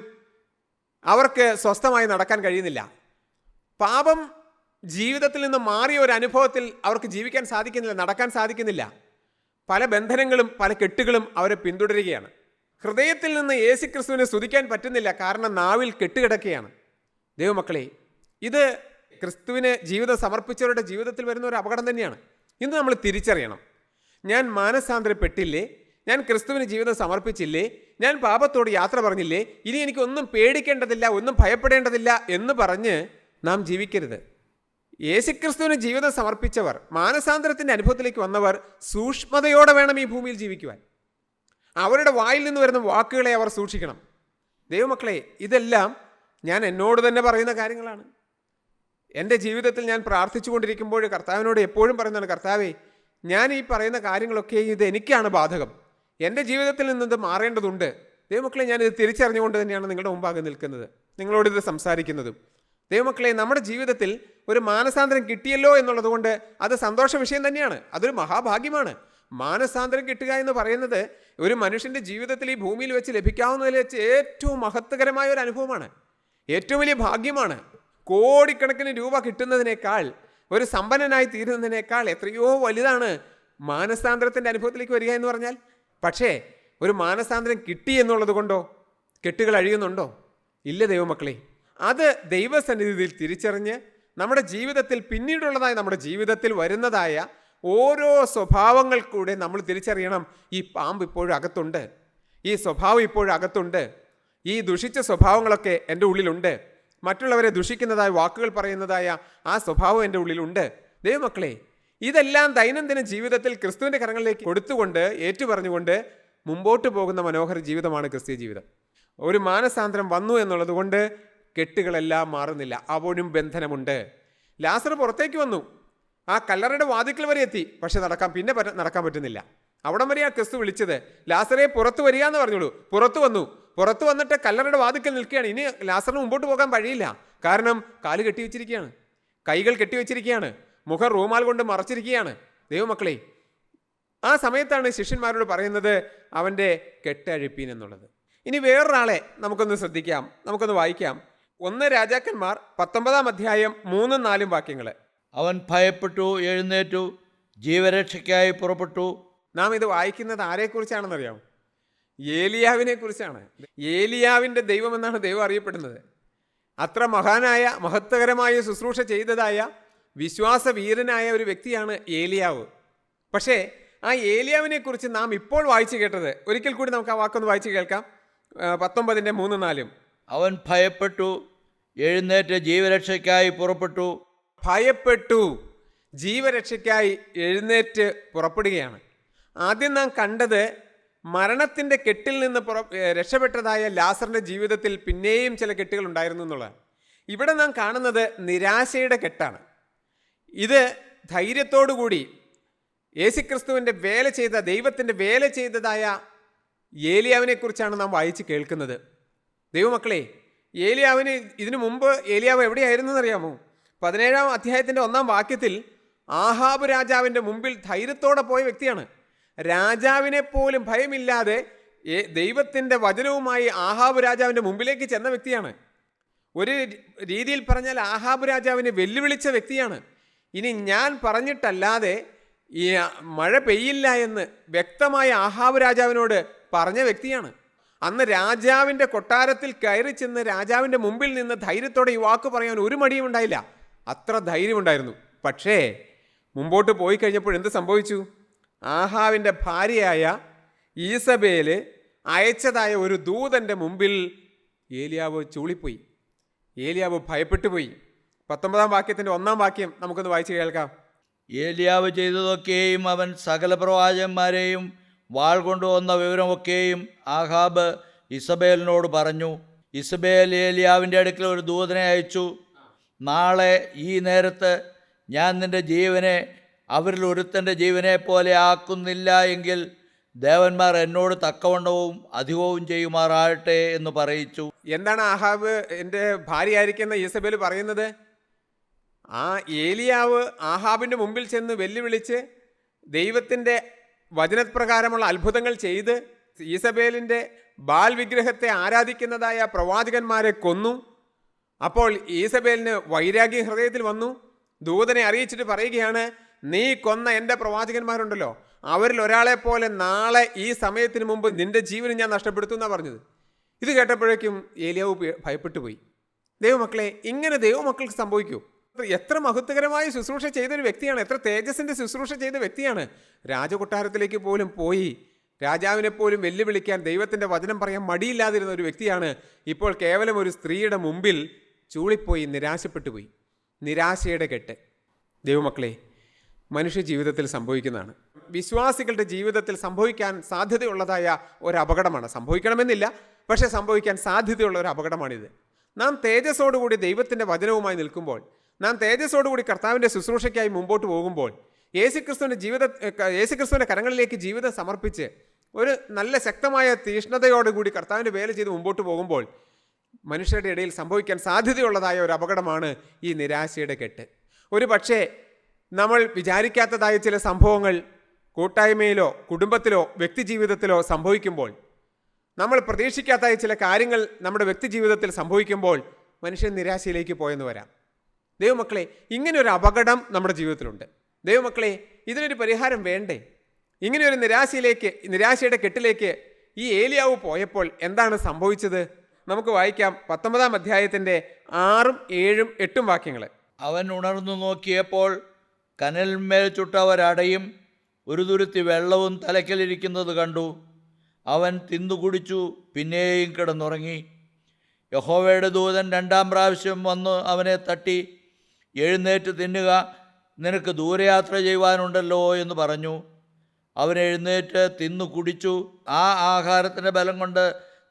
അവർക്ക് സ്വസ്ഥമായി നടക്കാൻ കഴിയുന്നില്ല. പാപം ജീവിതത്തിൽ നിന്ന് മാറിയ ഒരു അനുഭവത്തിൽ അവർക്ക് ജീവിക്കാൻ സാധിക്കുന്നില്ല, നടക്കാൻ സാധിക്കുന്നില്ല. പല ബന്ധനങ്ങളും പല കെട്ടുകളും അവരെ പിന്തുടരുകയാണ്. ഹൃദയത്തിൽ നിന്ന് യേശുക്രിസ്തുവിനെ സ്തുതിക്കാൻ പറ്റുന്നില്ല, കാരണം നാവിൽ കെട്ടുകിടക്കുകയാണ്. ദൈവമക്കളെ, ഇത് ക്രിസ്തുവിന് ജീവിതം സമർപ്പിച്ചവരുടെ ജീവിതത്തിൽ വരുന്ന ഒരു അപകടം തന്നെയാണ്. ഇന്ന് നമ്മൾ തിരിച്ചറിയണം, ഞാൻ മാനസാന്തരപ്പെട്ടില്ലേ, ഞാൻ ക്രിസ്തുവിന് ജീവിതം സമർപ്പിച്ചില്ലേ, ഞാൻ പാപത്തോട് യാത്ര പറഞ്ഞില്ലേ, ഇനി എനിക്കൊന്നും പേടിക്കേണ്ടതില്ല, ഒന്നും ഭയപ്പെടേണ്ടതില്ല എന്ന് പറഞ്ഞ് നാം ജീവിക്കരുത്. യേശുക്രിസ്തുവിന് ജീവിതം സമർപ്പിച്ചവർ, മാനസാന്തരത്തിൻ്റെ അനുഭവത്തിലേക്ക് വന്നവർ സൂക്ഷ്മതയോടെ വേണം ഈ ഭൂമിയിൽ ജീവിക്കുവാൻ. അവരുടെ വായിൽ നിന്ന് വരുന്ന വാക്കുകളെ അവർ സൂക്ഷിക്കണം. ദൈവമക്കളെ, ഇതെല്ലാം ഞാൻ എന്നോട് തന്നെ പറയുന്ന കാര്യങ്ങളാണ്. എൻ്റെ ജീവിതത്തിൽ ഞാൻ പ്രാർത്ഥിച്ചു കൊണ്ടിരിക്കുമ്പോൾ കർത്താവിനോട് എപ്പോഴും പറയുന്നതാണ്, കർത്താവേ, ഞാൻ ഈ പറയുന്ന കാര്യങ്ങളൊക്കെ ഇത് എനിക്കാണ് ബാധകം, എൻ്റെ ജീവിതത്തിൽ നിന്നത് മാറേണ്ടതുണ്ട്. ദൈവമക്കളെ, ഞാനിത് തിരിച്ചറിഞ്ഞുകൊണ്ട് തന്നെയാണ് നിങ്ങളുടെ മുമ്പാകെ നിൽക്കുന്നത്, നിങ്ങളോടിത് സംസാരിക്കുന്നതും. ദൈവമക്കളെ, നമ്മുടെ ജീവിതത്തിൽ ഒരു മാനസാന്തരം കിട്ടിയല്ലോ എന്നുള്ളത് കൊണ്ട് അത് സന്തോഷ വിഷയം തന്നെയാണ്, അതൊരു മഹാഭാഗ്യമാണ്. മാനസാന്തരം കിട്ടുക എന്ന് പറയുന്നത് ഒരു മനുഷ്യൻ്റെ ജീവിതത്തിൽ ഈ ഭൂമിയിൽ വെച്ച് ലഭിക്കാവുന്നതിൽ വെച്ച് ഏറ്റവും മഹത്വകരമായ ഒരു അനുഭവമാണ്, ഏറ്റവും വലിയ ഭാഗ്യമാണ്. കോടിക്കണക്കിന് രൂപ കിട്ടുന്നതിനേക്കാൾ, ഒരു സമ്പന്നനായി തീരുന്നതിനേക്കാൾ എത്രയോ വലുതാണ് മാനസാന്തരത്തിൻ്റെ അനുഭവത്തിലേക്ക് വരിക എന്ന് പറഞ്ഞാൽ. പക്ഷേ ഒരു മാനസാന്തരം കിട്ടി എന്നുള്ളത് കൊണ്ടോ കെട്ടുകൾ അഴിയുന്നുണ്ടോ? ഇല്ല ദൈവമക്കളെ. അത് ദൈവസന്നിധിയിൽ തിരിച്ചറിഞ്ഞ് നമ്മുടെ ജീവിതത്തിൽ പിന്നീടുള്ളതായ നമ്മുടെ ജീവിതത്തിൽ വരുന്നതായ ഓരോ സ്വഭാവങ്ങൾ കൂടെ നമ്മൾ തിരിച്ചറിയണം. ഈ പാമ്പ് ഇപ്പോഴും അകത്തുണ്ട്, ഈ സ്വഭാവം ഇപ്പോഴും അകത്തുണ്ട്, ഈ ദുഷിച്ച സ്വഭാവങ്ങളൊക്കെ എൻ്റെ ഉള്ളിലുണ്ട്, മറ്റുള്ളവരെ ദുഷിക്കുന്നതായ വാക്കുകൾ പറയുന്നതായ ആ സ്വഭാവം എൻ്റെ ഉള്ളിലുണ്ട്. ദൈവമക്കളെ, ഇതെല്ലാം ദൈനംദിന ജീവിതത്തിൽ ക്രിസ്തുവിൻ്റെ കരങ്ങളിലേക്ക് കൊടുത്തുകൊണ്ട് ഏറ്റുപറഞ്ഞുകൊണ്ട് മുമ്പോട്ട് പോകുന്ന മനോഹര ജീവിതമാണ് ക്രിസ്തീയ ജീവിതം. ഒരു മാനസാന്തരം വന്നു എന്നുള്ളത് കൊണ്ട് കെട്ടുകളെല്ലാം മാറുന്നില്ല, അപ്പോഴും ബന്ധനമുണ്ട്. ലാസർ പുറത്തേക്ക് വന്നു, ആ കല്ലറയുടെ വാതിക്കൽ വരെ എത്തി, പക്ഷെ നടക്കാൻ പറ്റുന്നില്ല. അവിടം വരെ ആ ക്രിസ്തു വിളിച്ചത്, ലാസറെ പുറത്തു വരിക എന്ന് പറഞ്ഞോളൂ. പുറത്തു വന്നു. പുറത്തു വന്നിട്ട് കല്ലറയുടെ വാതിക്കൽ നിൽക്കുകയാണ്. ഇനി ലാസറിന് മുമ്പോട്ട് പോകാൻ വഴിയില്ല. കാരണം കാല് കെട്ടിവെച്ചിരിക്കുകയാണ്, കൈകൾ കെട്ടിവെച്ചിരിക്കുകയാണ്, മുഖം റൂമാൽ കൊണ്ട് മറച്ചിരിക്കുകയാണ്. ദൈവമക്കളെ, ആ സമയത്താണ് ശിഷ്യന്മാരോട് പറയുന്നത് അവൻ്റെ കെട്ടഴിപ്പീൻ എന്നുള്ളത്. ഇനി വേറൊരാളെ നമുക്കൊന്ന് ശ്രദ്ധിക്കാം, നമുക്കൊന്ന് വായിക്കാം. 1 രാജാക്കന്മാർ 19 അധ്യായം 3-4 വാക്യങ്ങൾ. അവൻ ഭയപ്പെട്ടു, എഴുന്നേറ്റു, ജീവരക്ഷയ്ക്കായി പുറപ്പെട്ടു. നാം ഇത് വായിക്കുന്നത് ആരെക്കുറിച്ചാണെന്നറിയാമോ? ഏലിയാവിനെ കുറിച്ചാണ്. ഏലിയാവിൻ്റെ ദൈവമെന്നാണ് ദൈവം അറിയപ്പെടുന്നത്. അത്ര മഹാനായ മഹത്വകരമായ ശുശ്രൂഷ ചെയ്തതായ വിശ്വാസവീരനായ ഒരു വ്യക്തിയാണ് ഏലിയാവ്. പക്ഷേ ആ ഏലിയാവിനെ കുറിച്ച് നാം ഇപ്പോൾ വായിച്ചു കേട്ടത്, ഒരിക്കൽ കൂടി നമുക്ക് ആ വാക്കൊന്ന് വായിച്ചു കേൾക്കാം. 19:3-4. അവൻ ഭയപ്പെട്ടു, എഴുന്നേറ്റ് ജീവരക്ഷയ്ക്കായി പുറപ്പെട്ടു. ഭയപ്പെട്ടു, ജീവരക്ഷയ്ക്കായി എഴുന്നേറ്റ് പുറപ്പെടുകയാണ്. ആദ്യം നാം കണ്ടത് മരണത്തിൻ്റെ കെട്ടിൽ നിന്ന് രക്ഷപ്പെട്ടതായ ലാസറിൻ്റെ ജീവിതത്തിൽ പിന്നെയും ചില കെട്ടുകൾ ഉണ്ടായിരുന്നു എന്നുള്ളതാണ്. ഇവിടെ നാം കാണുന്നത് നിരാശയുടെ കെട്ടാണ്. ഇത് ധൈര്യത്തോടുകൂടി യേശുക്രിസ്തുവിൻ്റെ വേല ചെയ്ത, ദൈവത്തിൻ്റെ വേല ചെയ്തതായ ഏലിയാവിനെ കുറിച്ചാണ് നാം വായിച്ച് കേൾക്കുന്നത്. ദൈവമക്കളെ, ഏലിയാവിന് ഇതിനു മുമ്പ് ഏലിയാവ് എവിടെയായിരുന്നു എന്നറിയാമോ? 17 അധ്യായത്തിൻ്റെ 1 വാക്യത്തിൽ ആഹാബ് രാജാവിൻ്റെ മുമ്പിൽ ധൈര്യത്തോടെ പോയ വ്യക്തിയാണ്. രാജാവിനെ പോലും ഭയമില്ലാതെ ദൈവത്തിൻ്റെ വചനവുമായി ആഹാബ് രാജാവിൻ്റെ മുമ്പിലേക്ക് ചെന്ന വ്യക്തിയാണ്. ഒരു രീതിയിൽ പറഞ്ഞാൽ ആഹാബ് രാജാവിനെ വെല്ലുവിളിച്ച വ്യക്തിയാണ്. ഇനി ഞാൻ പറഞ്ഞിട്ടല്ലാതെ ഈ മഴ പെയ്യില്ല എന്ന് വ്യക്തമായ ആഹാബ് രാജാവിനോട് പറഞ്ഞ വ്യക്തിയാണ്. അന്ന് രാജാവിൻ്റെ കൊട്ടാരത്തിൽ കയറി ചെന്ന് രാജാവിൻ്റെ മുമ്പിൽ നിന്ന് ധൈര്യത്തോടെ ഈ വാക്ക് പറയാൻ ഒരു മടിയും ഉണ്ടായില്ല. അത്ര ധൈര്യമുണ്ടായിരുന്നു. പക്ഷേ മുമ്പോട്ട് പോയി കഴിഞ്ഞപ്പോൾ എന്ത് സംഭവിച്ചു? ആഹാവിൻ്റെ ഭാര്യയായ ഈസബേല് അയച്ചതായ ഒരു ദൂതൻ്റെ മുമ്പിൽ ഏലിയാവ് ചൂളിപ്പോയി. ഏലിയാവ് ഭയപ്പെട്ടു പോയി. 19 വാക്യത്തിൻ്റെ 1 വാക്യം നമുക്കൊന്ന് വായിച്ച് കേൾക്കാം. ഏലിയാവ് ചെയ്തതൊക്കെയും അവൻ സകല പ്രവാചകന്മാരെയും വാൾ കൊണ്ടുവന്ന വിവരമൊക്കെയും ആഹാബ് ഇസബേലിനോട് പറഞ്ഞു. ഇസബേൽ ഏലിയാവിൻ്റെ അടുക്കൽ ഒരു ദൂതനെ അയച്ചു. നാളെ ഈ നേരത്ത് ഞാൻ നിൻ്റെ ജീവനെ അവരിൽ ഒരുത്തൻ്റെ ജീവനെ പോലെ ആക്കുന്നില്ല എങ്കിൽ ദേവന്മാർ എന്നോട് തക്കവണ്ണവും അധികവും ചെയ്യുമാറാകട്ടെ എന്ന് പറയിച്ചു. എന്താണ് ആഹാബ് എൻ്റെ ഭാര്യയായിരിക്കുന്ന ഈസബേൽ പറയുന്നത്? ആ ഏലിയാവ് ആഹാബിൻ്റെ മുമ്പിൽ ചെന്ന് വെല്ലുവിളിച്ച് ദൈവത്തിൻ്റെ വചനപ്രകാരമുള്ള അത്ഭുതങ്ങൾ ചെയ്ത് ഈസബേലിൻ്റെ ബാൽ വിഗ്രഹത്തെ ആരാധിക്കുന്നതായ പ്രവാചകന്മാരെ കൊന്നു. അപ്പോൾ ഈസബേലിന് വൈരാഗ്യം ഹൃദയത്തിൽ വന്നു. ദൂതനെ അറിയിച്ചിട്ട് പറയുകയാണ്, നീ കൊന്ന എൻ്റെ പ്രവാചകന്മാരുണ്ടല്ലോ, അവരിൽ ഒരാളെ പോലെ നാളെ ഈ സമയത്തിന് മുമ്പ് നിന്റെ ജീവന് ഞാൻ നഷ്ടപ്പെടുത്തും എന്നാണ് പറഞ്ഞത്. ഇത് കേട്ടപ്പോഴേക്കും ഏലിയാവ് ഭയപ്പെട്ടു പോയി. ദൈവമക്കളെ, ഇങ്ങനെ ദൈവമക്കൾക്ക് സംഭവിക്കൂ? എത്ര മഹത്വകരമായ ശുശ്രൂഷ ചെയ്തൊരു വ്യക്തിയാണ്, എത്ര തേജസ്സിൻ്റെ ശുശ്രൂഷ ചെയ്ത വ്യക്തിയാണ്. രാജകൊട്ടാരത്തിലേക്ക് പോലും പോയി രാജാവിനെ പോലും വെല്ലുവിളിക്കാൻ, ദൈവത്തിൻ്റെ വചനം പറയാൻ മടിയില്ലാതിരുന്ന ഒരു വ്യക്തിയാണ് ഇപ്പോൾ കേവലം ഒരു സ്ത്രീയുടെ മുമ്പിൽ ചൂളിപ്പോയി നിരാശപ്പെട്ടു പോയി. നിരാശയുടെ കെട്ട് ദൈവമക്കളെ മനുഷ്യ ജീവിതത്തിൽ സംഭവിക്കുന്നതാണ്. വിശ്വാസികളുടെ ജീവിതത്തിൽ സംഭവിക്കാൻ സാധ്യതയുള്ളതായ ഒരു അപകടമാണ്. സംഭവിക്കണമെന്നില്ല, പക്ഷേ സംഭവിക്കാൻ സാധ്യതയുള്ള ഒരു അപകടമാണിത്. നാം തേജസ്സോടുകൂടി ദൈവത്തിൻ്റെ വചനവുമായി നിൽക്കുമ്പോൾ, നാം തേജസ്സോടുകൂടി കർത്താവിൻ്റെ ശുശ്രൂഷയ്ക്കായി മുമ്പോട്ട് പോകുമ്പോൾ, യേശുക്രിസ്തുവിൻ്റെ കരങ്ങളിലേക്ക് ജീവിതം സമർപ്പിച്ച് ഒരു നല്ല ശക്തമായ തീഷ്ണതയോടുകൂടി കർത്താവിൻ്റെ വേല ചെയ്ത് മുമ്പോട്ട് പോകുമ്പോൾ മനുഷ്യരുടെ ഇടയിൽ സംഭവിക്കാൻ സാധ്യതയുള്ളതായ ഒരു അപകടമാണ് ഈ നിരാശയുടെ കെട്ട്. ഒരു പക്ഷേ നമ്മൾ വിചാരിക്കാത്തതായ ചില സംഭവങ്ങൾ കൂട്ടായ്മയിലോ കുടുംബത്തിലോ വ്യക്തിജീവിതത്തിലോ സംഭവിക്കുമ്പോൾ, നമ്മൾ പ്രതീക്ഷിക്കാത്ത ചില കാര്യങ്ങൾ നമ്മുടെ വ്യക്തിജീവിതത്തിൽ സംഭവിക്കുമ്പോൾ മനുഷ്യൻ നിരാശയിലേക്ക് പോയെന്ന് വരാം. ദൈവമക്കളെ, ഇങ്ങനെ ഒരു അപകടം നമ്മുടെ ജീവിതത്തിലുണ്ട്. ദൈവമക്കളെ, ഇതിനൊരു പരിഹാരം വേണ്ടേ? ഇങ്ങനെയൊരു നിരാശയുടെ കെട്ടിലേക്ക് ഈ ഏലിയാവ് പോയപ്പോൾ എന്താണ് സംഭവിച്ചത്? നമുക്ക് വായിക്കാം 19-ാം അധ്യായത്തിൻ്റെ 6, 7, 8 വാക്യങ്ങൾ. അവൻ ഉണർന്നു നോക്കിയപ്പോൾ കനലിന്മേൽ ചുട്ട ഒരടയും ഒരു തുരുത്തി വെള്ളവും തലയ്ക്കലിരിക്കുന്നത് കണ്ടു. അവൻ തിന്നുകുടിച്ചു, പിന്നെയും കിടന്നുറങ്ങി. യഹോവയുടെ ദൂതൻ 2-ാം പ്രാവശ്യം വന്ന് അവനെ തട്ടി, എഴുന്നേറ്റ് തിന്നുക, നിനക്ക് ദൂരയാത്ര ചെയ്യുവാനുണ്ടല്ലോ എന്ന് പറഞ്ഞു. അവൻ എഴുന്നേറ്റ് തിന്നു കുടിച്ചു. ആ ആഹാരത്തിൻ്റെ ബലം കൊണ്ട്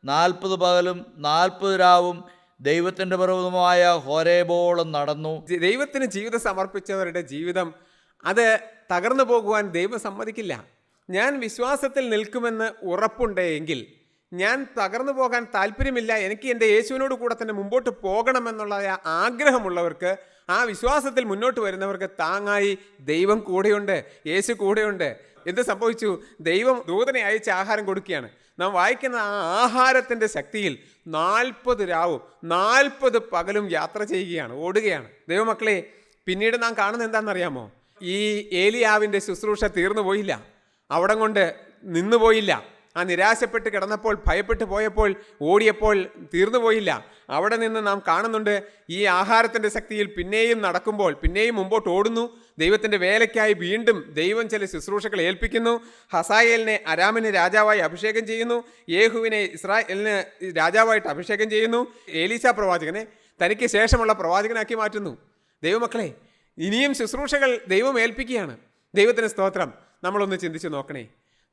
40 പകലും 40 രാവും ദൈവത്തിൻ്റെ പർവ്വതമായ ഹോരേബോളം നടന്നു. ദൈവത്തിന് ജീവിതം സമർപ്പിച്ചവരുടെ ജീവിതം അത് തകർന്നു പോകുവാൻ ദൈവം സമ്മതിക്കില്ല. ഞാൻ വിശ്വാസത്തിൽ നിൽക്കുമെന്ന് ഉറപ്പുണ്ടെങ്കിൽ, ഞാൻ തകർന്നു പോകാൻ താല്പര്യമില്ല, എനിക്ക് എൻ്റെ യേശുവിനോട് കൂടെ തന്നെ മുമ്പോട്ട് പോകണമെന്നുള്ള ആഗ്രഹമുള്ളവർക്ക്, ആ വിശ്വാസത്തിൽ മുന്നോട്ട് വരുന്നവർക്ക് താങ്ങായി ദൈവം കൂടെയുണ്ട്, യേശു കൂടെയുണ്ട്. എന്ത് സംഭവിച്ചു? ദൈവം ദൂതനെ അയച്ച് ആഹാരം കൊടുക്കുകയാണ്. നാം വായിക്കുന്ന ആ ആഹാരത്തിൻ്റെ ശക്തിയിൽ 40 രാവും 40 പകലും യാത്ര ചെയ്യുകയാണ്, ഓടുകയാണ്. ദൈവമക്കളെ, പിന്നീട് നാം കാണുന്നത് എന്താണെന്നറിയാമോ? ഈ ഏലിയാവിൻ്റെ ശുശ്രൂഷ തീർന്നു പോയില്ല, അവിടം കൊണ്ട് നിന്നുപോയില്ല. ആ നിരാശപ്പെട്ട് കിടന്നപ്പോൾ, ഭയപ്പെട്ടു പോയപ്പോൾ, ഓടിയപ്പോൾ തീർന്നു പോയില്ല. അവിടെ നിന്ന് നാം കാണുന്നുണ്ട്, ഈ ആഹാരത്തിൻ്റെ ശക്തിയിൽ പിന്നെയും നടക്കുമ്പോൾ, പിന്നെയും മുമ്പോട്ട് ഓടുന്നു. ദൈവത്തിൻ്റെ വേലയ്ക്കായി വീണ്ടും ദൈവം ചില ശുശ്രൂഷകൾ ഏൽപ്പിക്കുന്നു. ഹസായേലിനെ അരാമിന് രാജാവായി അഭിഷേകം ചെയ്യുന്നു. യേഹുവിനെ ഇസ്രായേലിന് രാജാവായിട്ട് അഭിഷേകം ചെയ്യുന്നു. ഏലീശ പ്രവാചകനെ തനിക്ക് ശേഷമുള്ള പ്രവാചകനാക്കി മാറ്റുന്നു. ദൈവമക്കളെ, ഇനിയും ശുശ്രൂഷകൾ ദൈവം ഏൽപ്പിക്കുകയാണ്. ദൈവത്തിന് സ്തോത്രം. നമ്മളൊന്ന് ചിന്തിച്ച് നോക്കണേ.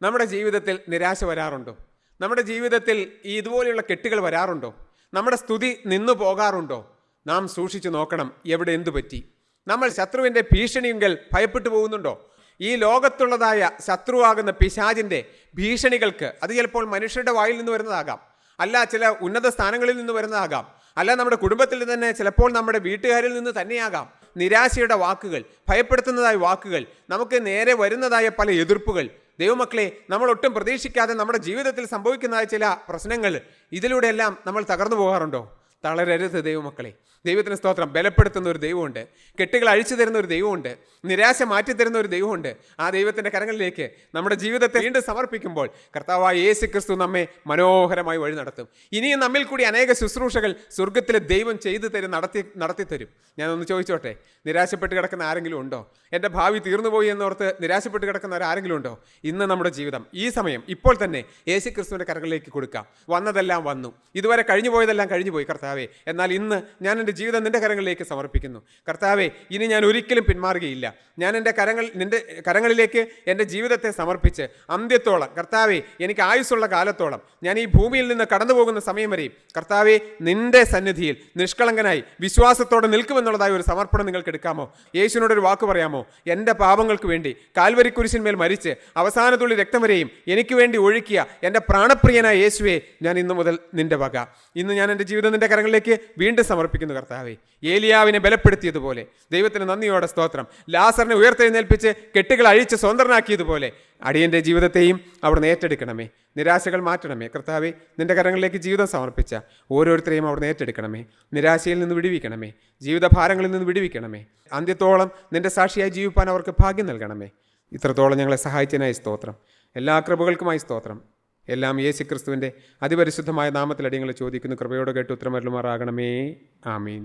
നമ്മുടെ ജീവിതത്തിൽ നിരാശ വരാറുണ്ടോ? നമ്മുടെ ജീവിതത്തിൽ ഇതുപോലെയുള്ള കെട്ടുകൾ വരാറുണ്ടോ? നമ്മുടെ സ്തുതി നിന്നു പോകാറുണ്ടോ? നാം സൂക്ഷിച്ചു നോക്കണം, എവിടെ എന്തു പറ്റി. നമ്മൾ ശത്രുവിൻ്റെ ഭീഷണിയെങ്കിൽ ഭയപ്പെട്ടു പോകുന്നുണ്ടോ? ഈ ലോകത്തുള്ളതായ ശത്രുവാകുന്ന പിശാചിൻ്റെ ഭീഷണികൾക്ക്, അത് ചിലപ്പോൾ മനുഷ്യരുടെ വായിൽ നിന്ന് വരുന്നതാകാം, അല്ല ചില ഉന്നത സ്ഥാനങ്ങളിൽ നിന്ന് വരുന്നതാകാം, അല്ല നമ്മുടെ കുടുംബത്തിൽ തന്നെ, ചിലപ്പോൾ നമ്മുടെ വീട്ടുകാരിൽ നിന്ന് തന്നെയാകാം. നിരാശയുടെ വാക്കുകൾ, ഭയപ്പെടുത്തുന്നതായ വാക്കുകൾ, നമുക്ക് നേരെ വരുന്നതായ പല എതിർപ്പുകൾ. ദൈവമക്കളെ, നമ്മൾ ഒട്ടും പ്രതീക്ഷിക്കാതെ നമ്മുടെ ജീവിതത്തിൽ സംഭവിക്കുന്നതായ ചില പ്രശ്നങ്ങൾ, ഇതിലൂടെയെല്ലാം നമ്മൾ തകർന്നു പോകാറുണ്ടോ? തളരരുത് ദൈവമക്കളെ. ദൈവത്തിന് സ്തോത്രം. ബലപ്പെടുത്തുന്ന ഒരു ദൈവമുണ്ട്, കെട്ടുകൾ അഴിച്ചു തരുന്ന ഒരു ദൈവമുണ്ട്, നിരാശ മാറ്റിത്തരുന്ന ഒരു ദൈവമുണ്ട്. ആ ദൈവത്തിൻ്റെ കരങ്ങളിലേക്ക് നമ്മുടെ ജീവിതത്തെ വീണ്ടും സമർപ്പിക്കുമ്പോൾ കർത്താവായ യേശു ക്രിസ്തു നമ്മെ മനോഹരമായി വഴി നടത്തും. ഇനിയും നമ്മിൽ കൂടി അനേക ശുശ്രൂഷകൾ സ്വർഗത്തിലെ ദൈവം ചെയ്തു തരും, നടത്തിത്തരും. ഞാനൊന്ന് ചോദിച്ചോട്ടെ, നിരാശപ്പെട്ട് കിടക്കുന്ന ആരെങ്കിലും ഉണ്ടോ? എൻ്റെ ഭാവി തീർന്നുപോയി എന്നോർത്ത് നിരാശപ്പെട്ട് കിടക്കുന്നവർ ആരെങ്കിലും ഉണ്ടോ? ഇന്ന് നമ്മുടെ ജീവിതം, ഈ സമയം, ഇപ്പോൾ തന്നെ യേശു ക്രിസ്തുവിൻ്റെ കരങ്ങളിലേക്ക് കൊടുക്കാം. വന്നതെല്ലാം വന്നു, ഇതുവരെ കഴിഞ്ഞു പോയതെല്ലാം കഴിഞ്ഞു പോയി കർത്താവേ. എന്നാൽ ഇന്ന് ഞാൻ എൻ്റെ ജീവിതം നിൻ്റെ കരങ്ങളിലേക്ക് സമർപ്പിക്കുന്നു കർത്താവേ. ഇനി ഞാൻ ഒരിക്കലും പിന്മാറുകയില്ല. ഞാൻ എൻ്റെ നിൻ്റെ കരങ്ങളിലേക്ക് എൻ്റെ ജീവിതത്തെ സമർപ്പിച്ച് അന്ത്യത്തോളം കർത്താവേ, എനിക്ക് ആയുസ്സുള്ള കാലത്തോളം, ഞാൻ ഈ ഭൂമിയിൽ നിന്ന് കടന്നു പോകുന്ന സമയം വരെയും കർത്താവേ, നിൻ്റെ സന്നിധിയിൽ നിഷ്കളങ്കനായി വിശ്വാസത്തോടെ നിൽക്കുമെന്നുള്ളതായ ഒരു സമർപ്പണം നിങ്ങൾക്ക് എടുക്കാമോ? യേശുവിനോടൊരു വാക്ക് പറയാമോ? എൻ്റെ പാപങ്ങൾക്ക് വേണ്ടി കാൽവരി കുരിശിന്മേൽ മരിച്ച് അവസാന തുള്ളി രക്തം വരെയും എനിക്ക് വേണ്ടി ഒഴുക്കിയ എൻ്റെ പ്രാണപ്രിയനായ യേശുവേ, ഞാൻ ഇന്നു മുതൽ നിൻ്റെ വക. ഇന്ന് ഞാൻ എൻ്റെ ജീവിതം നിൻ്റെ കരങ്ങളിലേക്ക് വീണ്ടും സമർപ്പിക്കുന്നു കർത്താവേ. ഏലിയാവിനെ ബലപ്പെടുത്തിയതുപോലെ, ദൈവത്തിന് നന്ദിയോടെ സ്തോത്രം, ലാസറിനെ ഉയർത്തെഴുന്നേൽപ്പിച്ച് കെട്ടുകൾ അഴിച്ച് സ്വതന്ത്രനാക്കിയതുപോലെ അടിയൻ്റെ ജീവിതത്തെയും അവിടുന്ന് ഏറ്റെടുക്കണമേ. നിരാശകൾ മാറ്റണമേ കർത്താവേ. നിൻ്റെ കരങ്ങളിലേക്ക് ജീവിതം സമർപ്പിച്ച ഓരോരുത്തരെയും അവിടുന്ന് ഏറ്റെടുക്കണമേ. നിരാശയിൽ നിന്ന് വിടുവിക്കണമേ, ജീവിതഭാരങ്ങളിൽ നിന്ന് വിടുവിക്കണമേ. അന്ത്യത്തോളം നിൻ്റെ സാക്ഷിയായി ജീവിപ്പാൻ അവർക്ക് ഭാഗ്യം നൽകണമേ. ഇത്രത്തോളം ഞങ്ങളെ സഹായിച്ചതിനായി സ്തോത്രം. എല്ലാ കൃപകൾക്കുമായി സ്തോത്രം. എല്ലാം യേശു ക്രിസ്തുവിൻ്റെ അതിപരിശുദ്ധമായ നാമത്തിൽ അടിയങ്ങൾ ചോദിക്കുന്നു. കൃപയോടെ കേട്ട് ഉത്തരമരുളുമാറാകണമേ. ആമീൻ.